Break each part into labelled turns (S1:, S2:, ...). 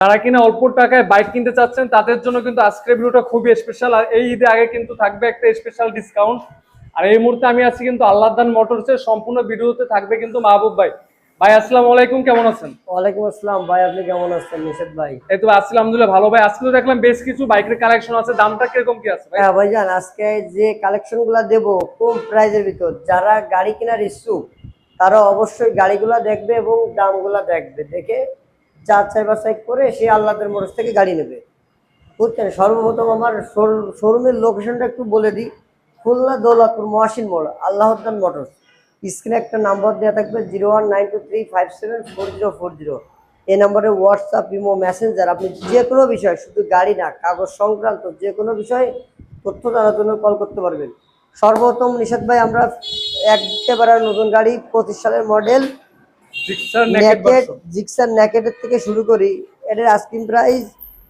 S1: যারা কিনা অল্প টাকায় বাইক কিনতে চাচ্ছেন তাদের জন্য কিন্তু আজকের ভিডিওটা খুবই স্পেশাল। আর এই ঈদে আগে কিন্তু থাকবে একটা স্পেশাল ডিসকাউন্ট। আর এই মুহূর্তে আমি আছি কিন্তু আল্লাহদান মোটরসের। সম্পূর্ণ ভিডিওতে থাকবে কিন্তু মাহবুব ভাই। ভাই আসসালামু আলাইকুম, কেমন আছেন?
S2: ওয়ালাইকুম আসসালাম ভাই, আপনি কেমন আছেন নিষেধ ভাই?
S1: এই তো আছি আলহামদুলিল্লাহ ভালো। ভাই আজকে তো দেখলাম বেশ কিছু বাইকের কালেকশন আছে, দামটা কিরকম কি আছে ভাই?
S2: হ্যাঁ ভাইজান, আজকে যে কালেকশন গুলা দেবো কম প্রাইজের ভিতর, যারা গাড়ি কেনার ইচ্ছুক তারা অবশ্যই গাড়িগুলা দেখবে এবং দামগুলা দেখবে, দেখে যাচাই বাছাই করে সে আল্লাহদের মোটরস থেকে গাড়ি নেবে, বুঝছেন? সর্বপ্রথম আমার শোরুমের লোকেশনটা একটু বলে দিই। খুলনা দৌলতপুর মহাসিন মোড়, আল্লাহদান মোটরস। স্ক্রিনে একটা নাম্বার দেওয়া থাকবে 019235740440। এই নম্বরে হোয়াটসঅ্যাপ, ইমো, মেসেঞ্জার, আপনি যে কোনো বিষয়, শুধু গাড়ি না কাগজ সংক্রান্ত যে কোনো বিষয়ে তথ্য জানার জন্য কল করতে পারবেন। সর্বপ্রথম নিষাদ ভাই, আমরা একেবারে নতুন গাড়ি 25 সালের মডেল জিক্সার নেকেটের থেকে শুরু করি। এটার আস্কিং প্রাইস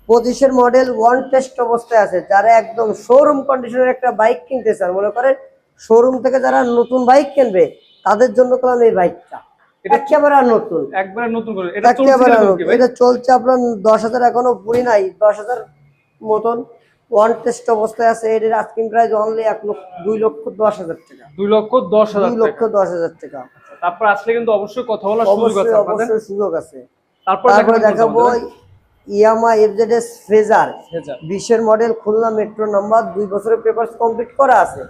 S2: 25-এর মডেল ওয়ান টেস্ট অবস্থায় আছে। যারা একদম শোরুম কন্ডিশনের একটা বাইক কিনতে চান, মনে করেন শোরুম থেকে যারা নতুন বাইক কিনবে তাদের জন্য করলাম এই বাইকটা। একেবারে নতুন,
S1: একবারে নতুন করে
S2: এটা চলছে আপনার 10,000 এখনো পুরি নাই, 10,000 মতন ওয়ান টেস্ট অবস্থায় আছে। এটার আস্কিং প্রাইস অনলি 2,10,000 টাকা।
S1: 2,10,000
S2: টাকা।
S1: তারপর আসলে কিন্তু অবশ্যই কথা বলার সুযোগ আছে,
S2: অবশ্যই সুযোগ আছে।
S1: তারপরে
S2: দেখাবো ইয়ামা এফজেডএস ফেজার 20-এর মডেল, খুলনা মেট্রো নাম্বার, 2 বছরের পেপারস কমপ্লিট করা আছে।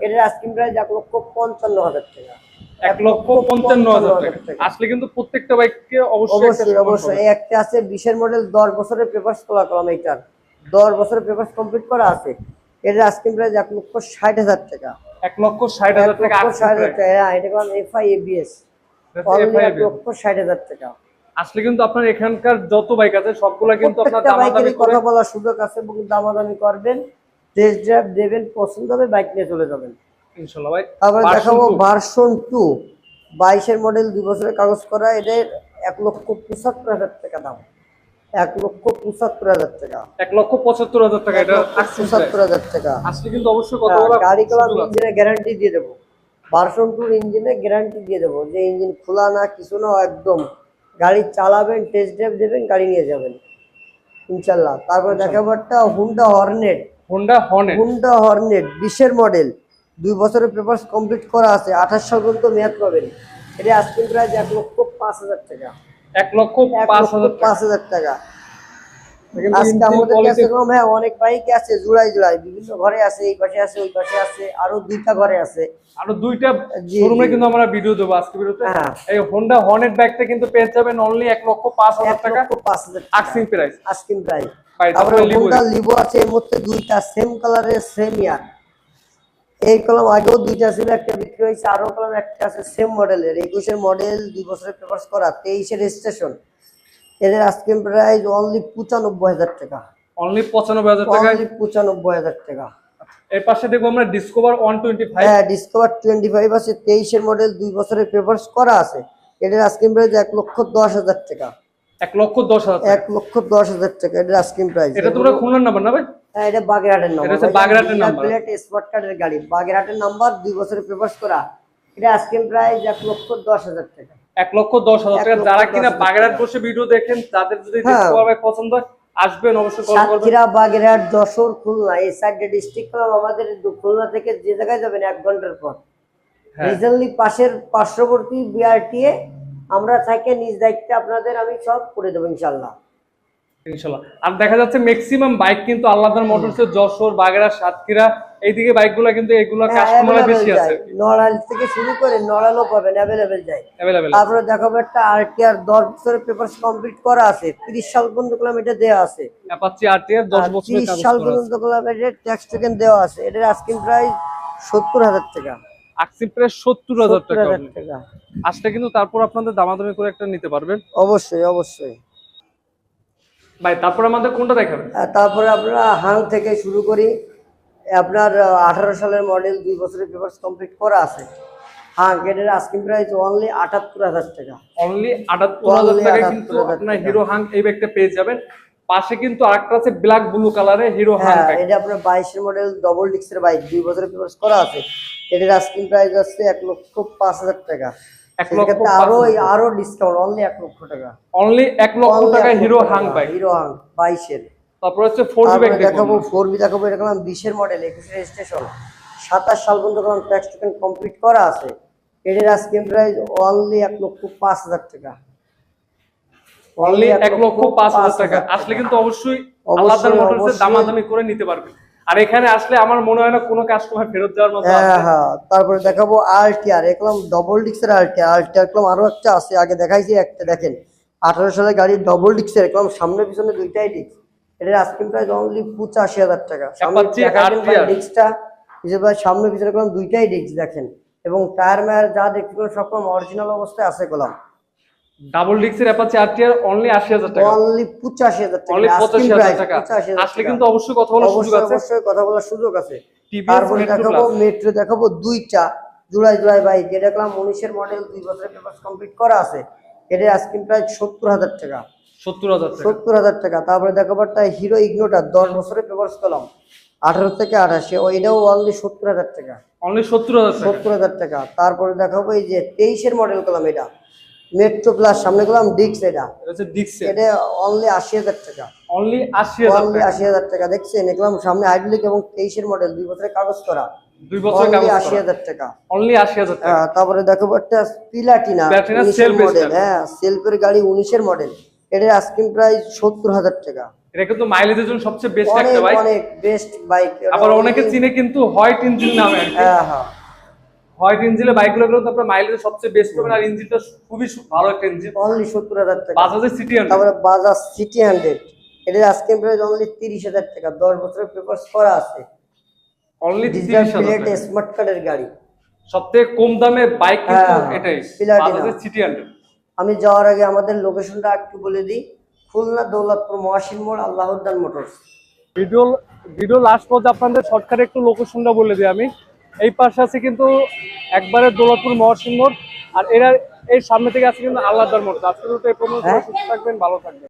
S2: এটার আস্কিং প্রাইস 1,55,000 টাকা।
S1: 1,55,000 টাকা। আসলে কিন্তু প্রত্যেকটা বাইককে
S2: অবশ্যই একটা আছে 20-এর মডেল, 10 বছরের পেপারস তোলা কলাম, এইটার 10 বছরের পেপারস কমপ্লিট করা আছে। এটার আস্কিং প্রাইস 1,60,000 টাকা।
S1: 1,60,000 টাকা।
S2: হ্যাঁ, এটা কোন এফআই এবিএস, 1,60,000 টাকা।
S1: আসলে কিন্তু আপনার এখানকার যত বাইক আছে সবগুলা কিন্তু আপনার দামাদামি করে
S2: কথা বলার সুযোগ আছে এবং দামাদামি করবেন, টেস্ট ড্রাইভ দেবেন, পছন্দ হবে বাইক নিয়ে চলে যাবেন
S1: ইনশাআল্লাহ ভাই।
S2: আবার দেখাবো ভার্সন 2 22-এর মডেল, 2 বছরের কাগজ করা। এটার 1,75,000 টাকা দাম। 1,75,000 টাকা।
S1: 1,75,000 টাকা। এটা
S2: 75,000 টাকা।
S1: আসলে কিন্তু অবশ্যই কথা বলা
S2: গাড়ি কলাম ইঞ্জিনের গ্যারান্টি দিয়ে দেবো। ভার্সন 2 ইঞ্জিনের গ্যারান্টি দিয়ে দেবো, যে ইঞ্জিন খোলা না কিছু না, একদম গাড়ি চালাবেন, টেস্ট ড্রাইভ দেবেন, গাড়ি নিয়ে যাবেন ইনশাল্লাহ। তারপর দেখাবো একটা হুন্ডা হর্নেট 20-এর মডেল, 2 বছরের পেপারস কমপ্লিট করা আছে, 28 সাল পর্যন্ত মেয়াদ পাবেন। এটা আস্কিং প্রাইস 1,05,000 টাকা।
S1: 1,05,000
S2: টাকা। আজকে আমাদের কাছে অনেক বাইক আছে, জোড়ায় বিভিন্ন ঘরে আছে, এই পাশে আছে, ওই পাশে আছে, আরো 2টা ঘরে আছে,
S1: আরো 2টা শোরুমে কিন্তু আমরা ভিডিও দেবো আজকে ভিডিওতে। এই হোন্ডা হর্নেট বাইকটা কিন্তু পেয়ে যাবেন অনলি 1,05,000 টাকা।
S2: 1,05,000
S1: আস্কিং প্রাইস।
S2: তারপরে হোন্ডা লিভো আছে, এর মধ্যে 2টা সেম কালারের, সেম ইয়ার। এই কলম আগেও 2টা ছিল, একটা বিক্রি হয়েছে, আরো কলম একটা আছে সেম মডেলের, 21-এর মডেল, 2 বছরের পেপারস করা, 23-এর রেজিস্ট্রেশন। এদের আস্কিং প্রাইস অনলি 95,000 টাকা।
S1: অনলি 95,000 টাকা।
S2: 95,000 টাকা।
S1: এর পাশে দেখবো আমরা ডিসকভার 125।
S2: হ্যাঁ, ডিসকভার 25 আছে, 23-এর মডেল, 2 বছরের পেপারস করা আছে। এদের আস্কিং প্রাইস 1,10,000 টাকা।
S1: 1,10,000 টাকা।
S2: 1,10,000 টাকা এদের আস্কিং প্রাইস।
S1: এটা তোমরা খুলনার নাম্বার না ভাই?
S2: হ্যাঁ, এটা বাগেরহাটের নাম্বার।
S1: এটা বাগেরহাটের নাম্বার।
S2: প্লেট স্পট কার্ডের গাড়ি, বাগেরহাটের নাম্বার, 2 বছরের পেপারস করা। এটা আস্কিং প্রাইস 1,10,000 টাকা।
S1: 1,10,000 টাকা। যারা কিনা বাগেরহাট বসে ভিডিও দেখেন তাদের যদি ডিসকভার বাইক পছন্দ হয় আসবেন, অবশ্যই কল করবেন।
S2: সাতক্ষীরা, বাগেরহাট, যশোর, খুলনা, এই 4টা ডিস্ট্রিক্ট হলো আমাদের। খুলনা থেকে যে জায়গায় যাবেন 1 ঘন্টার পর, রিজনলি পাশের পার্শ্ববর্তী বিআরটিএ আমরা থাকি, নিজ দায়িত্বে আপনাদের আমি সব করে দেবো ইনশাআল্লাহ।
S1: আর দেখা যাচ্ছে ম্যাক্সিমাম বাইক কিন্তু আল্লাহদান মোটরসের যশোর, বাগেরহাট, সাতক্ষীরা এইদিকে বাইকগুলো কিন্তু এগুলা কাস্টমার বেশি আছে।
S2: নড়াইল থেকে শুরু করে নড়াইলও পাবেন, अवेलेबल যায়। তারপরে দেখাবো একটা আরটিআর 10 বছরের পেপারস কমপ্লিট করা আছে, 30 সাল পর্যন্ত কিলোমিটার দেওয়া আছে।
S1: অ্যাপাচি আরটিআর 10 বছরের কাগজ
S2: 30 সাল পর্যন্ত কিলোমিটার ট্যাক্স টোকেন দেওয়া আছে। এটার আস্কিং প্রাইস 70,000 টাকা।
S1: আস্কিং প্রাইস 70,000 টাকা। আসলে কিন্তু তারপর আপনাদের দামাদামি করে একটা নিতে পারবেন।
S2: অবশ্যই
S1: ভাই। তারপর আমাদের কোনটা দেখাবেন?
S2: তারপরে আমরা হাং থেকে শুরু করি। আপনার 18 সালের মডেল, 2 বছরের পেপারস কমপ্লিট করা আছে। হাং এর আস্কিং প্রাইস অনলি 78,000 টাকা।
S1: অনলি 78,000 টাকা কিন্তু আপনার হিরো হাং এই বাইকটা পেয়ে যাবেন। পাশে কিন্তু আরেকটা আছে ব্ল্যাক ব্লু কালারে হিরো হাং বাইক।
S2: এটা আপনার 22-এর মডেল, ডবল ডিস্কের বাইক, 2 বছরের পেপারস করা আছে। এটার আস্কিং প্রাইস আছে 1,05,000 টাকা।
S1: লক্ষ
S2: সেক্ষেত্রে আরো ডিসকাউন্ট অনলি 1 লক্ষ টাকা।
S1: অনলি 1 লক্ষ টাকা hero Hang bike.
S2: Hero Hang 22 এর।
S1: তারপর হচ্ছে 4B বাইক
S2: দেখাবো 4B দেখাবো, এটা কলাম 20 এর মডেল, 21 এর রেজিস্ট্রেশন, 27 সাল পর্যন্ত কলাম ট্যাক্স টোকেন কমপ্লিট করা আছে। এটার আস্কিং প্রাইস অনলি 1,05,000 টাকা।
S1: অনলি 1,05,000 টাকা। আসলে কিন্তু অবশ্যই আল্লাহদার মোটরসে দামাদামি করে নিতে পারবেন। আর এখানে আসলে আমার মনে হয় না কোনো কাস্টমার ফেরত যাওয়ার মতো আছে।
S2: হ্যাঁ, তারপরে দেখাবো আরটিআর, একদম ডবল ডিক্সের আরটিআর একদম আরো একটা আছে, আগে দেখাইছি একটা, দেখেন 18 সালের গাড়ি ডবল ডিক্সের, একদম সামনে পিছনে দুইটাই ডিক্স। এটার আস্কিং প্রাইস অনলি 85,000 টাকা। সামনে ডিক্সটা হিসেবে সামনে পিছনে কলম দুইটাই ডিক্স দেখেন, এবং টায়ার মায়ার যা দেখতে পেলেন সব কলম অরিজিনাল অবস্থায় আছে কলম।
S1: ডাবল ডিক্সের অ্যাপাচি আরটিআর অনলি 80,000 টাকা।
S2: অনলি 85,000 টাকা।
S1: অনলি 85,000 টাকা। আসলে কিন্তু অবশ্যই কথা বলার সুযোগ আছে।
S2: অবশ্যই কথা বলার সুযোগ আছে। তারপরে দেখাবো মেট্রো, দেখাবো দুইটা জুলাই বাইক, যেটা দেখলাম 19 এর মডেল, 2 বছরের পেপার কমপ্লিট করা আছে। এটার আস্কিং প্রাইস 70,000 টাকা। 70,000 টাকা। তারপরে দেখাবো একটা হিরো ইগনোটা 10 বছরের পেপার কলম, 18 থেকে 28, ওইটাও অনলি 70,000 টাকা।
S1: অনলি 70,000
S2: টাকা। তারপরে দেখাবো এই যে 23 এর মডেল কলম, এটা মেট্রো প্লাস, সামনে কলম ডিক্স, এটা এটা অনলি 80,000 টাকা।
S1: অনলি 80,000
S2: টাকা। দেখছেন দেখলাম সামনে হাইড্রোলিক এবং 23 এর মডেল, 2 বছরের কাগজ করা,
S1: 2 বছরের কাগজ করা,
S2: 80,000 টাকা।
S1: অনলি 80,000 টাকা।
S2: তারপরে দেখাবো একটা প্লাটিনা 19 এর মডেল, সেলফের গাড়ি 19 এর মডেল, এটার আস্কিং প্রাইস 70,000 টাকা।
S1: এটা কিন্তু মাইলেজের জন্য সবচেয়ে বেস্ট একটা বাইক,
S2: অনেক বেস্ট বাইক।
S1: আবার অনেকে চিনে কিন্তু হোয়াইট ইঞ্জিন নামে আর কি। হোয়াইট ইঞ্জিনের বাইকগুলো কিন্তু আপনার মাইলেজ সবচেয়ে বেস্ট হবে, আর ইঞ্জিনটা খুবই ভালো একটা ইঞ্জিন।
S2: অনলি 70,000 টাকা।
S1: বাজাজের সিটি 100।
S2: তারপরে বাজাজ সিটি 100, এটার আস্কিং প্রাইস অনলি 30,000 টাকা। 10 বছরের পেপারস করা আছে,
S1: অনলি
S2: ডিজিটাল
S1: 30,000
S2: প্লেট, স্মার্ট কার্ডের গাড়ি।
S1: সবথেকে কম দামে বাইক কিন্তু এটাই, বাজাজের সিটি 100।
S2: আমি যাওয়ার আগে আমাদের লোকেশনটা একটু বলে দিই, খুলনা দৌলতপুর মহাসিন মোড়, আল্লাহউদ্দান মোটরস।
S1: ভিডিও লাস্ট পর্যন্ত আপনাদের শর্টকাটে একটু লোকেশনটা বলে দিই আমি। এই পাশে আছে কিন্তু একবারে দৌলতপুর মহাসিন মোড়, আর এর সামনে থেকে আছে কিন্তু আল্লাহদার মোটরস। আজকে তো এই পর্যন্ত, সুস্থ থাকবেন, ভালো থাকবেন।